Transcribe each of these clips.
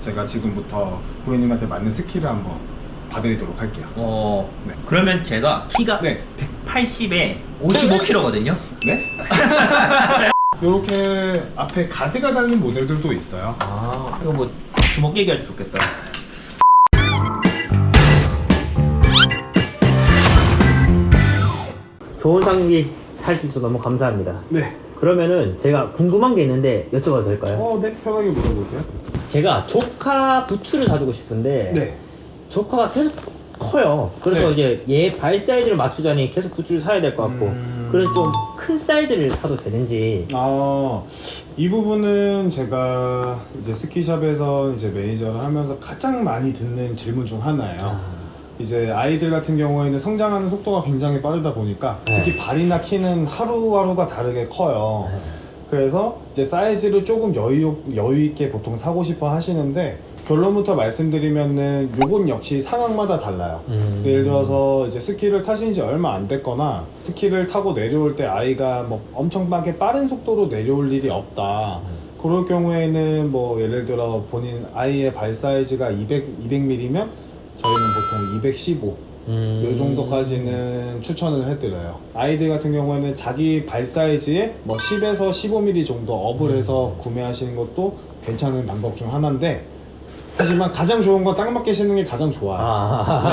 제가 지금부터 고객님한테 맞는 스키를 한번 봐드리도록 할게요. 네. 그러면 제가 키가 네. 180에 55kg거든요. 네? 이렇게 앞에 가드가 달린 모델들도 있어요. 아, 이거 뭐 주먹 얘기할 수 있겠다. 좋은 장비 살 수 있어서 너무 감사합니다. 네. 그러면은 제가 궁금한 게 있는데 여쭤봐도 될까요? 네, 편하게 물어보세요. 제가 조카 부츠를 사주고 싶은데 네. 조카가 계속 커요. 그래서 네. 이제 얘 발 사이즈를 맞추자니 계속 부츠를 사야 될 것 같고 그래서 좀 큰 사이즈를 사도 되는지. 이 부분은 제가 이제 스키샵에서 이제 매니저를 하면서 가장 많이 듣는 질문 중 하나예요. 이제 아이들 같은 경우에는 성장하는 속도가 굉장히 빠르다 보니까 특히 발이나 키는 하루하루가 다르게 커요. 그래서 이제 사이즈를 조금 여유 있게 보통 사고 싶어 하시는데, 결론부터 말씀드리면은 요건 역시 상황마다 달라요. 예를 들어서 이제 스키를 타신 지 얼마 안 됐거나 스키를 타고 내려올 때 아이가 뭐 엄청나게 빠른 속도로 내려올 일이 없다. 그럴 경우에는 뭐 예를 들어 본인 아이의 발 사이즈가 200mm면 저희는 보통 215 요 정도까지는 추천을 해드려요. 아이들 같은 경우에는 자기 발 사이즈에 뭐 10에서 15mm 정도 업을 해서 구매하시는 것도 괜찮은 방법 중 하나인데, 하지만 가장 좋은 건 딱 맞게 신는 게 가장 좋아요.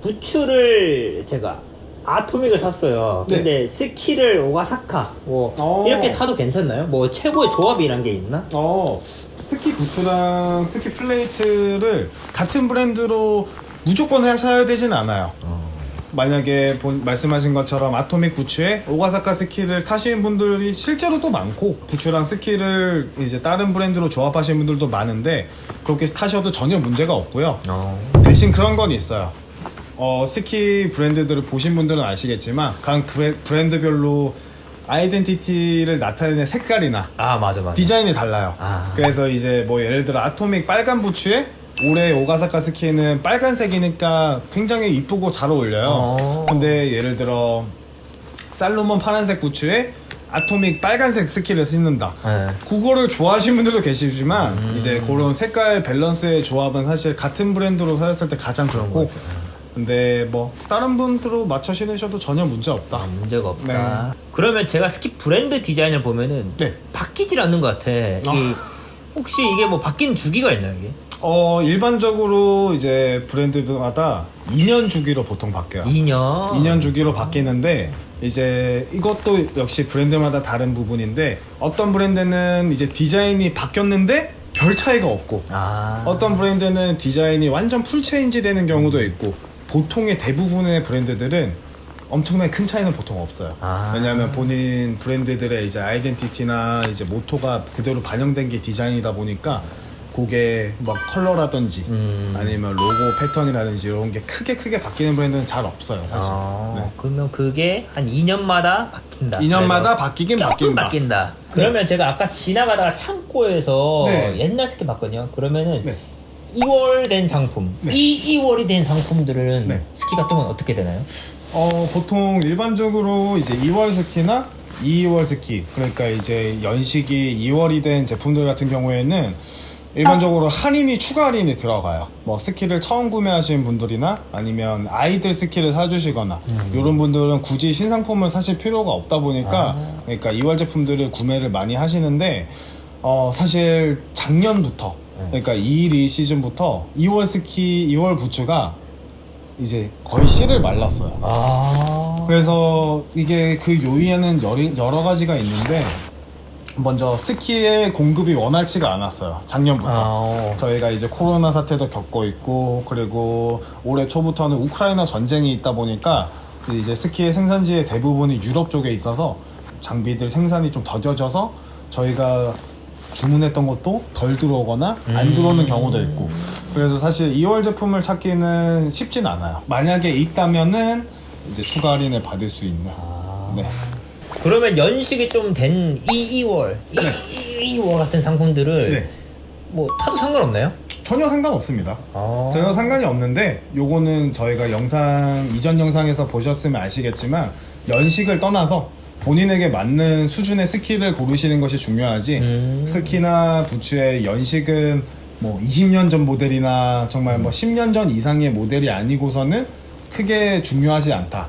부츠를 제가 아토믹을 샀어요. 네. 근데 스키를 오가사카 뭐 이렇게 타도 괜찮나요? 뭐 최고의 조합이란 게 있나? 스키 부츠랑 스키 플레이트를 같은 브랜드로 무조건 하셔야 되진 않아요. 만약에 말씀하신 것처럼 아토믹 부츠에 오가사카 스키를 타시는 분들이 실제로 또 많고, 부츠랑 스키를 이제 다른 브랜드로 조합하시는 분들도 많은데 그렇게 타셔도 전혀 문제가 없고요. 대신 그런 건 있어요. 스키 브랜드들을 보신 분들은 아시겠지만 각 브랜드별로 아이덴티티를 나타내는 색깔이나 맞아. 디자인이 달라요. 그래서 이제 뭐 예를 들어 아토믹 빨간 부츠에 올해 오가사카 스키는 빨간색이니까 굉장히 이쁘고 잘 어울려요. 근데 예를 들어 살로몬 파란색 부츠에 아토믹 빨간색 스키를 신는다. 그거를 좋아하시는 분들도 계시지만 이제 그런 색깔 밸런스의 조합은 사실 같은 브랜드로 사셨을 때 가장 좋고, 근데 뭐 다른 분들로 맞춰 신으셔도 전혀 문제 없다. 문제가 없다. 그러면 제가 스키 브랜드 디자인을 보면은 바뀌질 않는 것 같아. 혹시 이게 뭐 바뀐 주기가 있나요, 이게? 일반적으로 이제 브랜드마다 2년 주기로 보통 바뀌어요. 2년 주기로 바뀌는데, 이제 이것도 역시 브랜드마다 다른 부분인데, 어떤 브랜드는 이제 디자인이 바뀌었는데 별 차이가 없고, 어떤 브랜드는 디자인이 완전 풀 체인지 되는 경우도 있고, 보통의 대부분의 브랜드들은 엄청나게 큰 차이는 보통 없어요. 왜냐하면 본인 브랜드들의 이제 아이덴티티나 이제 모토가 그대로 반영된 게 디자인이다 보니까 그게 뭐 컬러라든지 아니면 로고 패턴이라든지 이런 게 크게 바뀌는 브랜드는 잘 없어요, 사실. 그러면 그게 한 2년마다 바뀐다. 2년마다 바뀌긴 바뀐다. 그러면 제가 아까 지나가다가 창고에서 옛날 스키 봤거든요. 그러면은 2월 된 상품, 2월이 된 상품들은 스키 같은 건 어떻게 되나요? 보통 일반적으로 이제 2월 스키나 2월 스키, 그러니까 이제 연식이 2월이 된 제품들 같은 경우에는 일반적으로 할인이 추가 할인이 들어가요. 뭐 스키를 처음 구매하시는 분들이나 아니면 아이들 스키를 사주시거나 이런 분들은 굳이 신상품을 사실 필요가 없다 보니까 그러니까 2월 제품들을 구매를 많이 하시는데, 사실 작년부터 그러니까 2 시즌부터 2월 스키, 2월 부츠가 이제 거의 씨를 말랐어요. 그래서 이게 그 요인에는 여러 가지가 있는데, 먼저 스키의 공급이 원활치가 않았어요, 작년부터. 저희가 이제 코로나 사태도 겪고 있고, 그리고 올해 초부터는 우크라이나 전쟁이 있다 보니까 이제 스키의 생산지의 대부분이 유럽 쪽에 있어서 장비들 생산이 좀 더뎌져서 저희가 주문했던 것도 덜 들어오거나 안 들어오는 경우도 있고, 그래서 사실 2월 제품을 찾기는 쉽진 않아요. 만약에 있다면은 이제 추가 할인을 받을 수 있는. 그러면 연식이 좀 된 2월 같은 상품들을 뭐 타도 상관없나요? 전혀 상관없습니다. 전혀 상관이 없는데, 요거는 저희가 이전 영상에서 보셨으면 아시겠지만 연식을 떠나서 본인에게 맞는 수준의 스키를 고르시는 것이 중요하지, 스키나 부츠의 연식은 뭐 20년 전 모델이나 정말 뭐 10년 전 이상의 모델이 아니고서는 크게 중요하지 않다.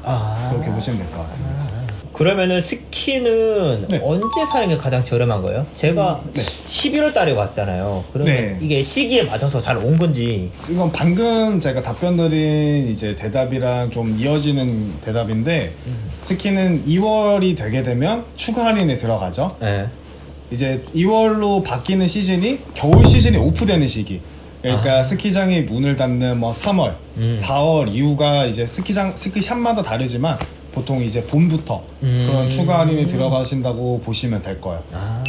그렇게 보시면 될 것 같습니다. 그러면은 스키는 네. 언제 사는 게 가장 저렴한 거예요? 제가 네. 11월 달에 왔잖아요. 그러면 네. 이게 시기에 맞춰서 잘 온 건지. 이건 방금 제가 답변 드린 이제 대답이랑 좀 이어지는 대답인데, 스키는 2월이 되게 되면 추가 할인에 들어가죠. 네. 이제 2월로 바뀌는 시즌이 겨울 시즌이 오프되는 시기. 그러니까 스키장이 문을 닫는 뭐 3월, 4월 이후가 이제 스키샵마다 다르지만 보통 이제 봄부터 그런 추가 할인이 들어가신다고 보시면 될 거예요.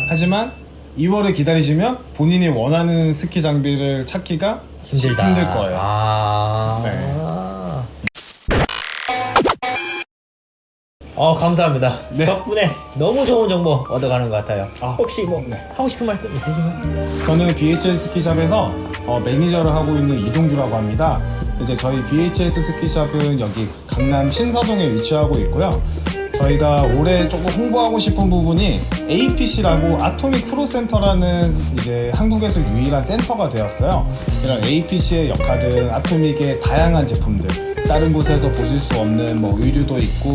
하지만 2월을 기다리시면 본인이 원하는 스키 장비를 찾기가 힘들다. 힘들 거예요. 감사합니다. 네. 덕분에 너무 좋은 정보 얻어가는 것 같아요. 아, 혹시 뭐 네. 하고 싶은 말씀 있으신가요? 저는 BHS 스키샵에서 매니저를 하고 있는 이동규라고 합니다. 이제 저희 BHS 스키샵은 여기 강남 신사동에 위치하고 있고요. 저희가 올해 조금 홍보하고 싶은 부분이 APC라고 아토믹 프로 센터라는 이제 한국에서 유일한 센터가 되었어요. 이런 APC의 역할은 아토믹의 다양한 제품들, 다른 곳에서 보실 수 없는 뭐 의류도 있고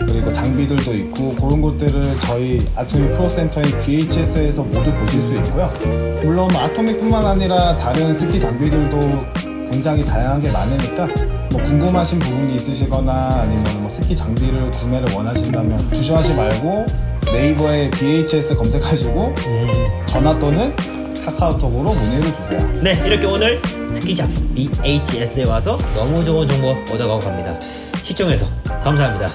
그리고 장비들도 있고 그런 것들을 저희 아토믹 프로 센터인 BHS에서 모두 보실 수 있고요. 물론 뭐 아토믹뿐만 아니라 다른 스키 장비들도 굉장히 다양하게 많으니까 뭐 궁금하신 부분이 있으시거나 아니면 뭐 스키 장비를 구매를 원하신다면 주저하지 말고 네이버에 BHS 검색하시고 전화 또는 카카오톡으로 문의를 주세요. 네, 이렇게 오늘 스키샵 BHS에 와서 너무 좋은 정보 얻어가고 갑니다. 시청해서 감사합니다.